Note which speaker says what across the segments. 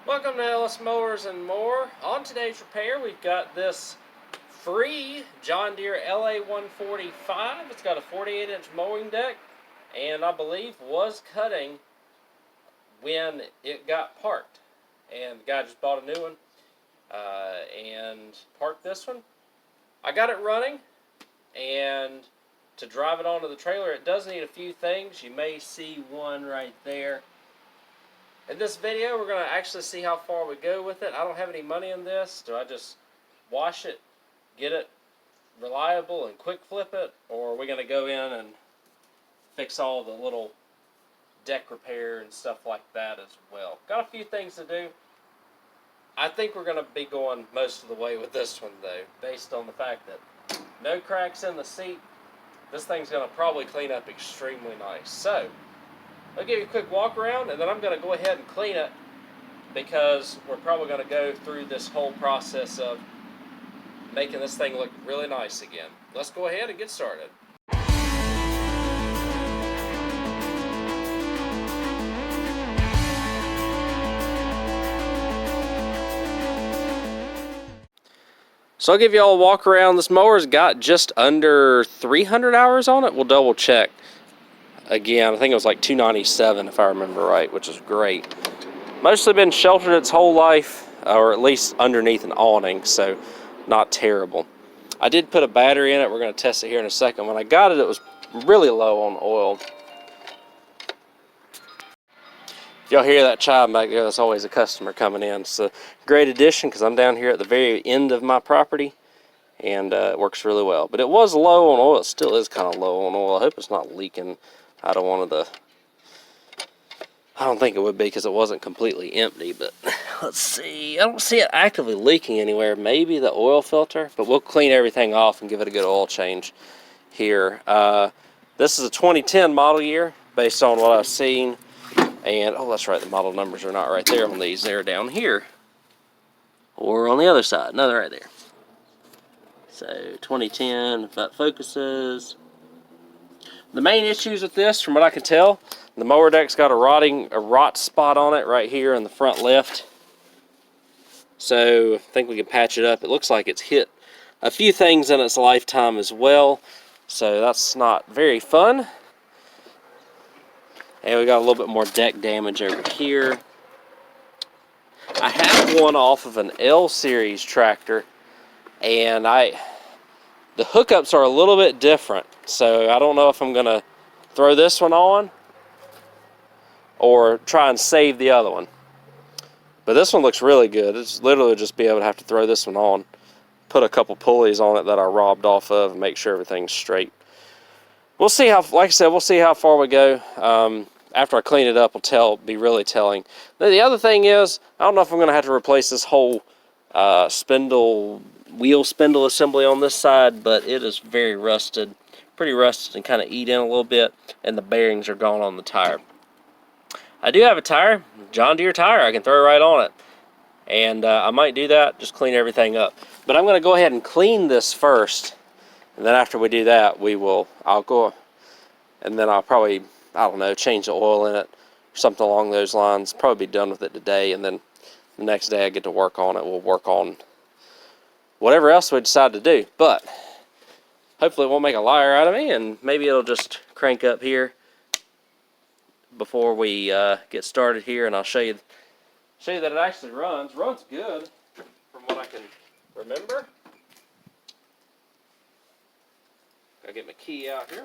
Speaker 1: Welcome to Ellis Mowers and More. On today's repair, we've got this free John Deere LA145. It's got a 48-inch mowing deck, and I believe was cutting when it got parked. And the guy just bought a new one and parked this one. I got it running, and to drive it onto the trailer, it does need a few things. You may see one right there. In this video, we're going to actually see how far we go with it. I don't have any money in this. Do I just wash it, get it reliable, and quick flip it? Or are we going to go in and fix all the little deck repair and stuff like that as well? Got a few things to do. I think we're going to be going most of the way with this one, though, based on the fact that no cracks in the seat. This thing's going to probably clean up extremely nice. So I'll give you a quick walk around, and then I'm going to go ahead and clean it because we're probably going to go through this whole process of making this thing look really nice again. Let's go ahead and get started. So I'll give you all a walk around. This mower's got just under 300 hours on it. We'll double check. Again, I think it was like 297 if I remember right, which is great. Mostly been sheltered its whole life, or at least underneath an awning, so not terrible. I did put a battery in it. We're going to test it here in a second. When I got it, it was really low on oil. If y'all hear that chime back there, that's always a customer coming in. It's a great addition because I'm down here at the very end of my property, and it works really well. But it was low on oil. It still is kind of low on oil. I hope it's not leaking out of one of the, I don't think it would be because it wasn't completely empty, but let's see. I don't see it actively leaking anywhere. Maybe the oil filter, but we'll clean everything off and give it a good oil change here. This is a 2010 model year based on what I've seen. And, oh, that's right, the model numbers are not right there on these. They're down here or on the other side. No, they're right there. So 2010, if that focuses. The main issues with this, from what I can tell, the mower deck's got a rot spot on it right here in the front left. So I think we can patch it up. It looks like it's hit a few things in its lifetime as well. So that's not very fun. And we got a little bit more deck damage over here. I have one off of an L series tractor, and the hookups are a little bit different, so I don't know if I'm gonna throw this one on or try and save the other one. But this one looks really good. It's literally just be able to have to throw this one on, put a couple pulleys on it that I robbed off of, and make sure everything's straight. We'll see how, like I said, we'll see how far we go. After I clean it up, be really telling. The other thing is, I don't know if I'm gonna have to replace this whole wheel spindle assembly on this side, but it is very rusted, pretty rusted, and kind of eat in a little bit, and the bearings are gone on the tire. I do have a tire, John Deere tire. I can throw right on it, and I might do that, just clean everything up. But I'm going to go ahead and clean this first, and then after we do that, I'll go, and then I'll probably, I don't know, change the oil in it, or something along those lines. Probably be done with it today, and then the next day I get to work on it. We'll work on whatever else we decide to do, but hopefully it won't make a liar out of me, and maybe it'll just crank up here before we get started here, and I'll show you that it actually runs good from what I can remember. Gotta get my key out here.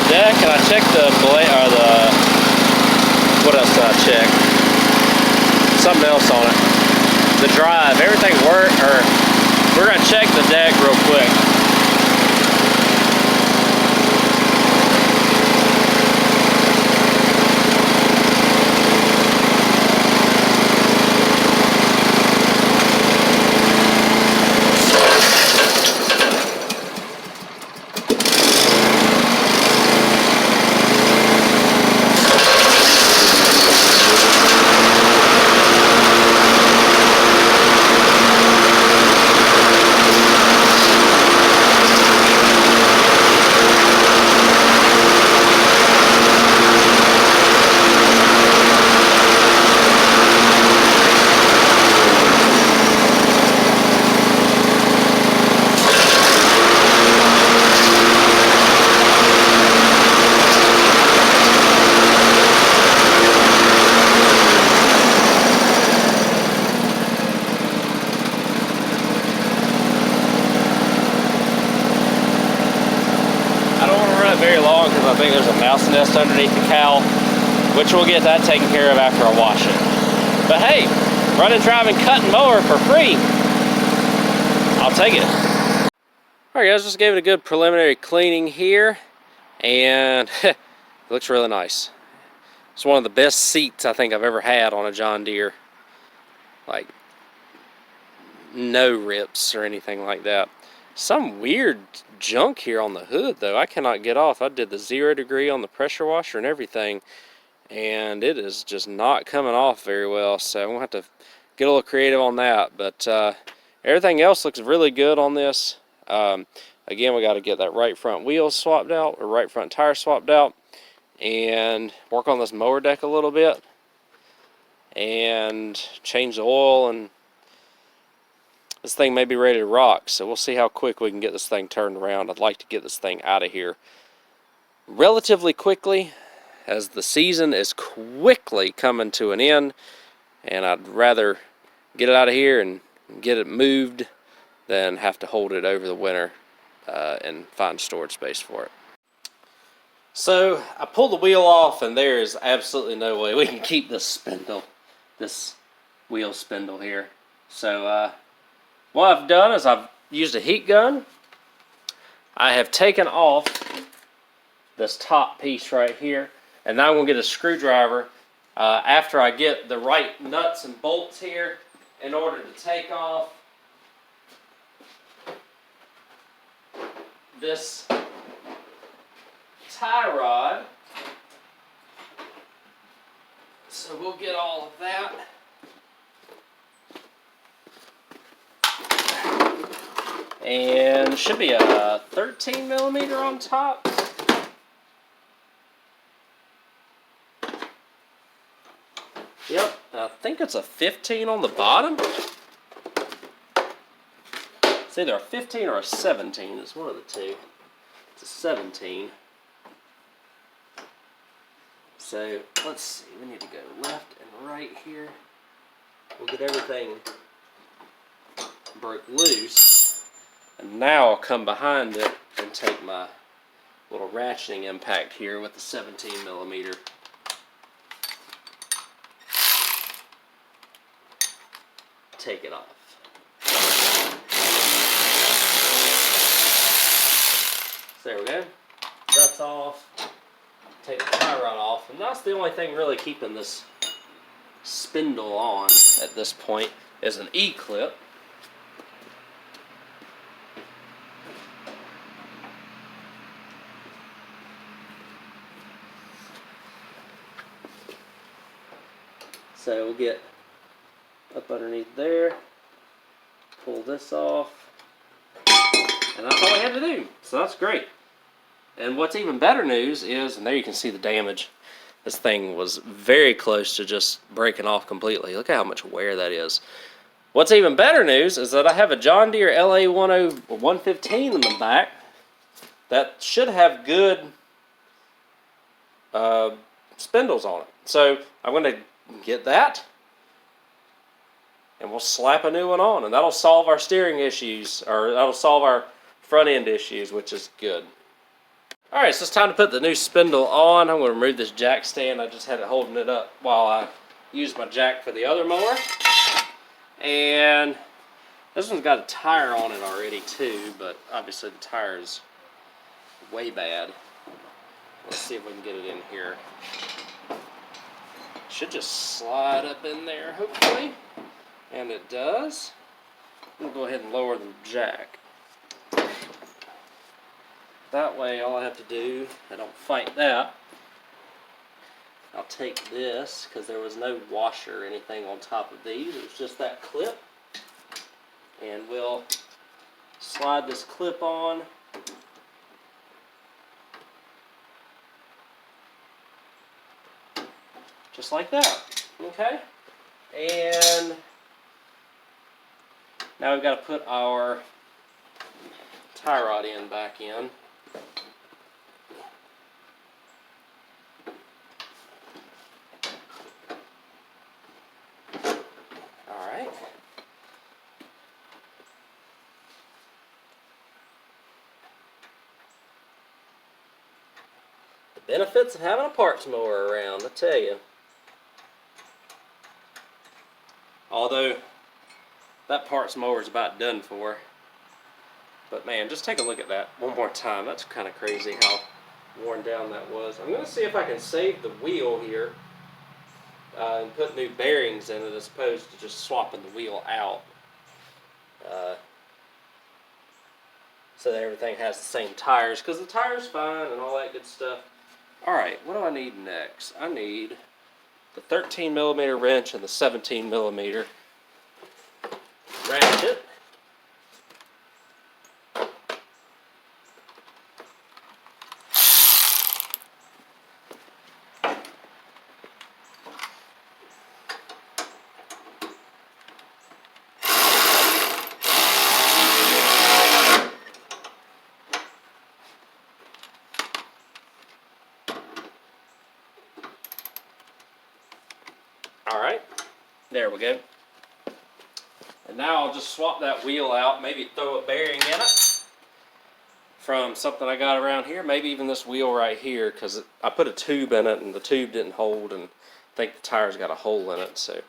Speaker 1: Deck, and I checked the blade, or what else did I check? Something else on it. The drive, everything worked, or we're gonna check the deck real quick. very long because I think there's a mouse nest underneath the cowl, which we'll get that taken care of after I wash it. But hey, running, driving, cutting mower for free. I'll take it. Alright guys, just gave it a good preliminary cleaning here, and it looks really nice. It's one of the best seats I think I've ever had on a John Deere. Like, no rips or anything like that. Some weird junk here on the hood though. I cannot get off. I did the 0 degree on the pressure washer and everything, and it is just not coming off very well. So I'm going to have to get a little creative on that. But everything else looks really good on this. Again, we got to get that right front wheel swapped out, or right front tire swapped out, and work on this mower deck a little bit, and change the oil, and this thing may be ready to rock. So we'll see how quick we can get this thing turned around. I'd like to get this thing out of here relatively quickly, as the season is quickly coming to an end, and I'd rather get it out of here and get it moved than have to hold it over the winter and find storage space for it. So I pulled the wheel off, and there is absolutely no way we can keep this spindle, this wheel spindle here. So what I've done is I've used a heat gun. I have taken off this top piece right here, and now I'm going to get a screwdriver after I get the right nuts and bolts here in order to take off this tie rod. So we'll get all of that. And it should be a 13 millimeter on top. Yep, I think it's a 15 on the bottom. It's either a 15 or a 17. It's one of the two. It's a 17. So let's see, we need to go left and right here. We'll get everything broke loose. And now I'll come behind it and take my little ratcheting impact here with the 17 millimeter. Take it off. So there we go. That's off. Take the tie rod off, and that's the only thing really keeping this spindle on at this point is an E-clip. So we'll get up underneath there, pull this off, and that's all I had to do. So that's great. And what's even better news is, and there you can see the damage. This thing was very close to just breaking off completely. Look at how much wear that is. What's even better news is that I have a John Deere LA145 in the back that should have good spindles on it. So I'm going to get that, and we'll slap a new one on, and that'll solve our steering issues, or that'll solve our front end issues, which is good. Alright, so it's time to put the new spindle on. I'm going to remove this jack stand. I just had it holding it up while I used my jack for the other mower. And this one's got a tire on it already too, but obviously the tire is way bad. Let's see if we can get it in here. Should just slide up in there, hopefully. And it does. We'll go ahead and lower the jack. That way, all I have to do, I don't fight that. I'll take this, because there was no washer or anything on top of these. It was just that clip. And we'll slide this clip on. Just like that. Okay? And now we've got to put our tie rod end back in. The benefits of having a parts mower around, I tell you. Although, that parts mower is about done for. But man, just take a look at that one more time. That's kind of crazy how worn down that was. I'm going to see if I can save the wheel here and put new bearings in it as opposed to just swapping the wheel out. So that everything has the same tires, because the tire's fine and all that good stuff. Alright, what do I need next? I need the 13mm wrench and the 17mm ratchet. Alright, there we go. And now I'll just swap that wheel out, maybe throw a bearing in it from something I got around here, maybe even this wheel right here, because I put a tube in it and the tube didn't hold, and I think the tire's got a hole in it. So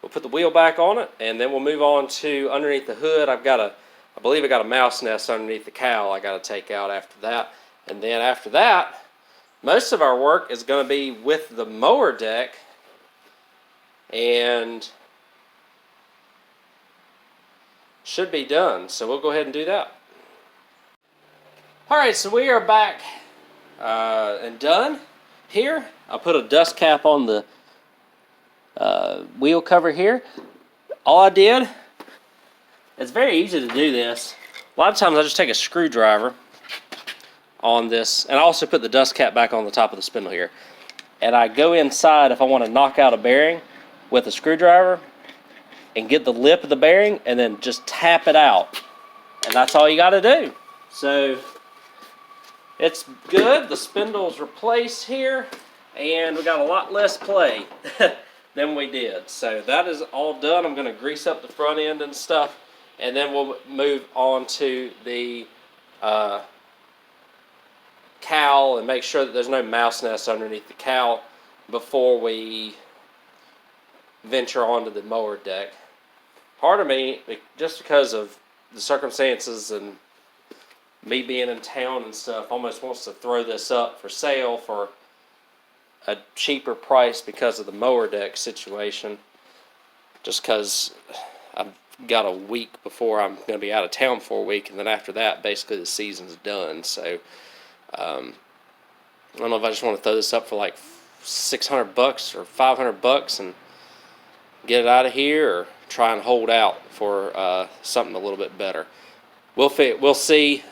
Speaker 1: we'll put the wheel back on it, and then we'll move on to underneath the hood. I believe I got a mouse nest underneath the cowl I got to take out after that. And then after that, most of our work is going to be with the mower deck, and should be done. So we'll go ahead and do that. Alright, so we are back and done here. I'll put a dust cap on the wheel cover here. All I did, it's very easy to do this. A lot of times I just take a screwdriver on this, and I also put the dust cap back on the top of the spindle here, and I go inside if I want to knock out a bearing with a screwdriver and get the lip of the bearing and then just tap it out, and that's all you got to do. So it's good. The spindle's replaced here, and we got a lot less play than we did. So that is all done. I'm going to grease up the front end and stuff, and then we'll move on to the cowl and make sure that there's no mouse nest underneath the cowl before we venture onto the mower deck. Part of me, just because of the circumstances and me being in town and stuff, almost wants to throw this up for sale for a cheaper price because of the mower deck situation. Just because I've got a week before I'm going to be out of town for a week, and then after that, basically the season's done. So I don't know if I just want to throw this up for like $600 or $500 and get it out of here, or try and hold out for something a little bit better. We'll see. We'll see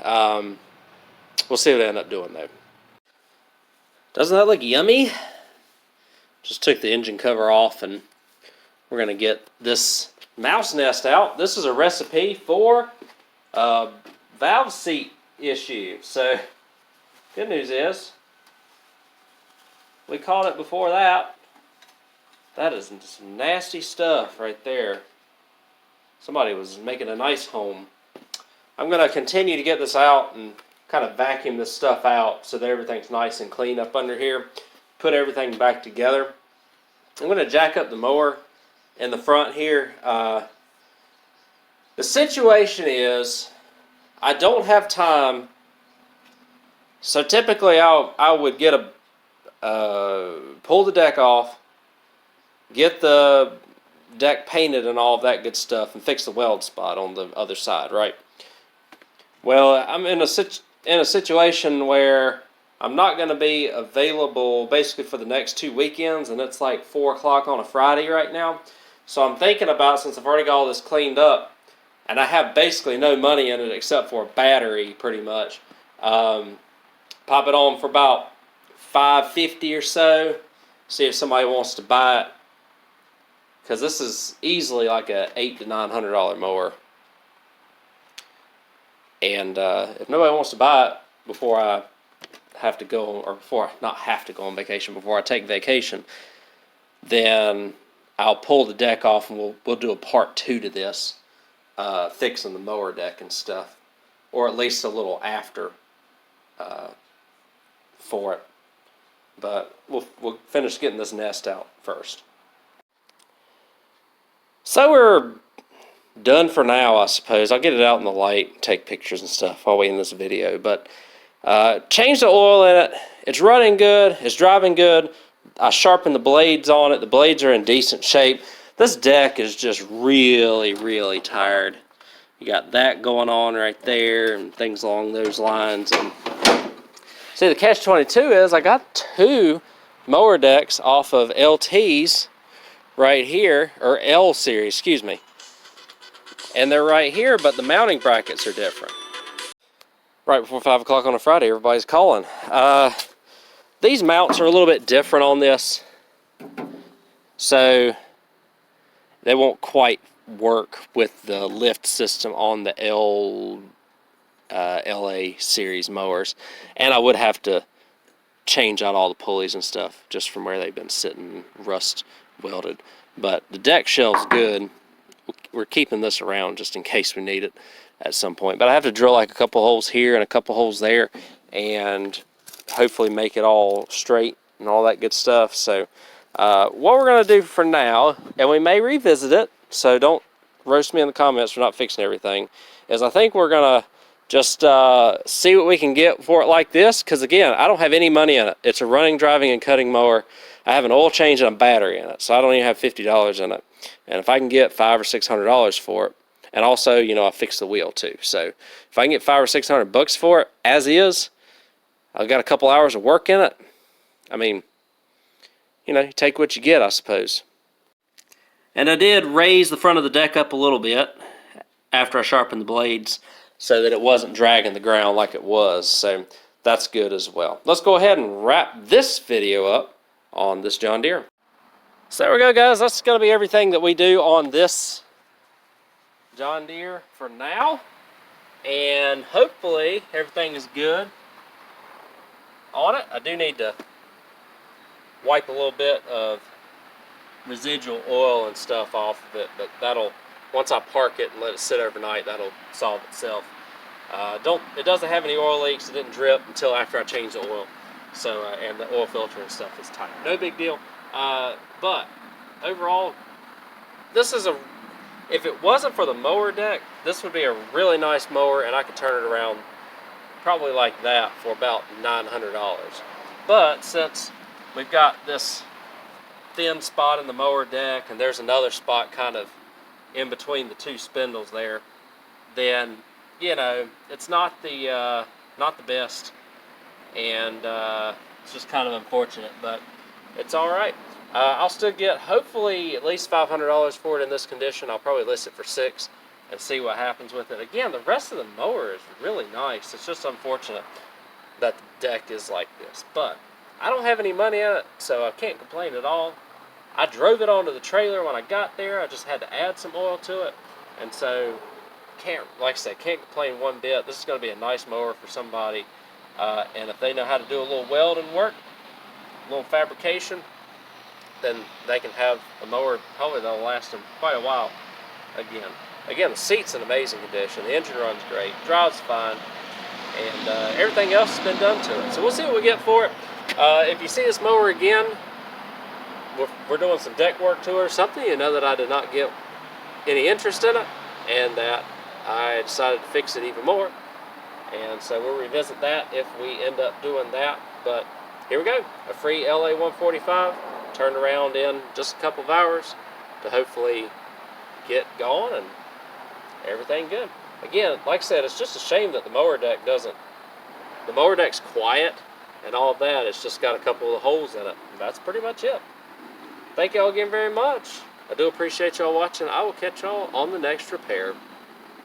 Speaker 1: what I end up doing though. Doesn't that look yummy? Just took the engine cover off, and we're gonna get this mouse nest out. This is a recipe for a valve seat issue. So good news is we caught it before that. That is some nasty stuff right there. Somebody was making a nice home. I'm going to continue to get this out and kind of vacuum this stuff out so that everything's nice and clean up under here. Put everything back together. I'm going to jack up the mower in the front here. The situation is I don't have time. So typically I would get pull the deck off, get the deck painted and all of that good stuff, and fix the weld spot on the other side, right? Well, I'm in a situation where I'm not going to be available basically for the next 2 weekends, and it's like 4 o'clock on a Friday right now. So I'm thinking about, since I've already got all this cleaned up, and I have basically no money in it except for a battery pretty much, pop it on for about $550 or so, see if somebody wants to buy it, because this is easily like a $800 to $900 mower. And if nobody wants to buy it before I have to go, or before not have to go on vacation, before I take vacation, then I'll pull the deck off, and we'll do a part 2 to this, fixing the mower deck and stuff, or at least a little after for it. But we'll finish getting this nest out first. So we're done for now, I suppose. I'll get it out in the light, take pictures and stuff while we end this video. But changed the oil in it. It's running good. It's driving good. I sharpened the blades on it. The blades are in decent shape. This deck is just really, really tired. You got that going on right there and things along those lines. And see, the catch-22 is I got 2 mower decks off of LTs right here, or L series, excuse me. And they're right here, but the mounting brackets are different. Right before 5 o'clock on a Friday, everybody's calling. These mounts are a little bit different on this, so they won't quite work with the lift system on the LA series mowers. And I would have to change out all the pulleys and stuff just from where they've been sitting rust welded. But the deck shell's good. We're keeping this around just in case we need it at some point. But I have to drill like a couple holes here and a couple holes there and hopefully make it all straight and all that good stuff. So what we're going to do for now, and we may revisit it, so don't roast me in the comments for not fixing everything, is I think we're going to just see what we can get for it like this, because again, I don't have any money in it. It's a running, driving, and cutting mower. I have an oil change and a battery in it, so I don't even have $50 in it. And if I can get $500 or $600 for it, and also, you know, I fixed the wheel too. So if I can get $500 or $600 for it, as is, I've got a couple hours of work in it. I mean, you know, you take what you get, I suppose. And I did raise the front of the deck up a little bit after I sharpened the blades so that it wasn't dragging the ground like it was. So that's good as well. Let's go ahead and wrap this video up on this John Deere. So there we go, guys. That's going to be everything that we do on this John Deere for now. And hopefully everything is good on it. I do need to wipe a little bit of residual oil and stuff off of it, but that'll, once I park it and let it sit overnight, that'll solve itself. It doesn't have any oil leaks. It didn't drip until after I changed the oil. So and the oil filter and stuff is tight. No big deal. But overall, this is if it wasn't for the mower deck, this would be a really nice mower, and I could turn it around probably like that for about $900. But since we've got this thin spot in the mower deck, and there's another spot kind of in between the 2 spindles there, then, you know, it's not the best, and it's just kind of unfortunate, but it's all right. I'll still get hopefully at least $500 for it in this condition. I'll probably list it for $600 and see what happens with it. Again, the rest of the mower is really nice. It's just unfortunate that the deck is like this, but I don't have any money in it, so I can't complain at all. I drove it onto the trailer when I got there. I just had to add some oil to it, and so like I said, can't complain one bit. This is going to be a nice mower for somebody, and if they know how to do a little welding work, a little fabrication, then they can have a mower probably that'll last them quite a while. Again, the seat's in amazing condition. The engine runs great, drives fine, and everything else has been done to it. So we'll see what we get for it. If you see this mower again, we're doing some deck work to it or something, you know that I did not get any interest in it, and that I decided to fix it even more. And so we'll revisit that if we end up doing that. But here we go, a free LA145, turned around in just a couple of hours to hopefully get going and everything good. Again, like I said, it's just a shame that the mower deck's quiet and all of that. It's just got a couple of holes in it. That's pretty much it. Thank y'all again very much. I do appreciate y'all watching. I will catch y'all on the next repair.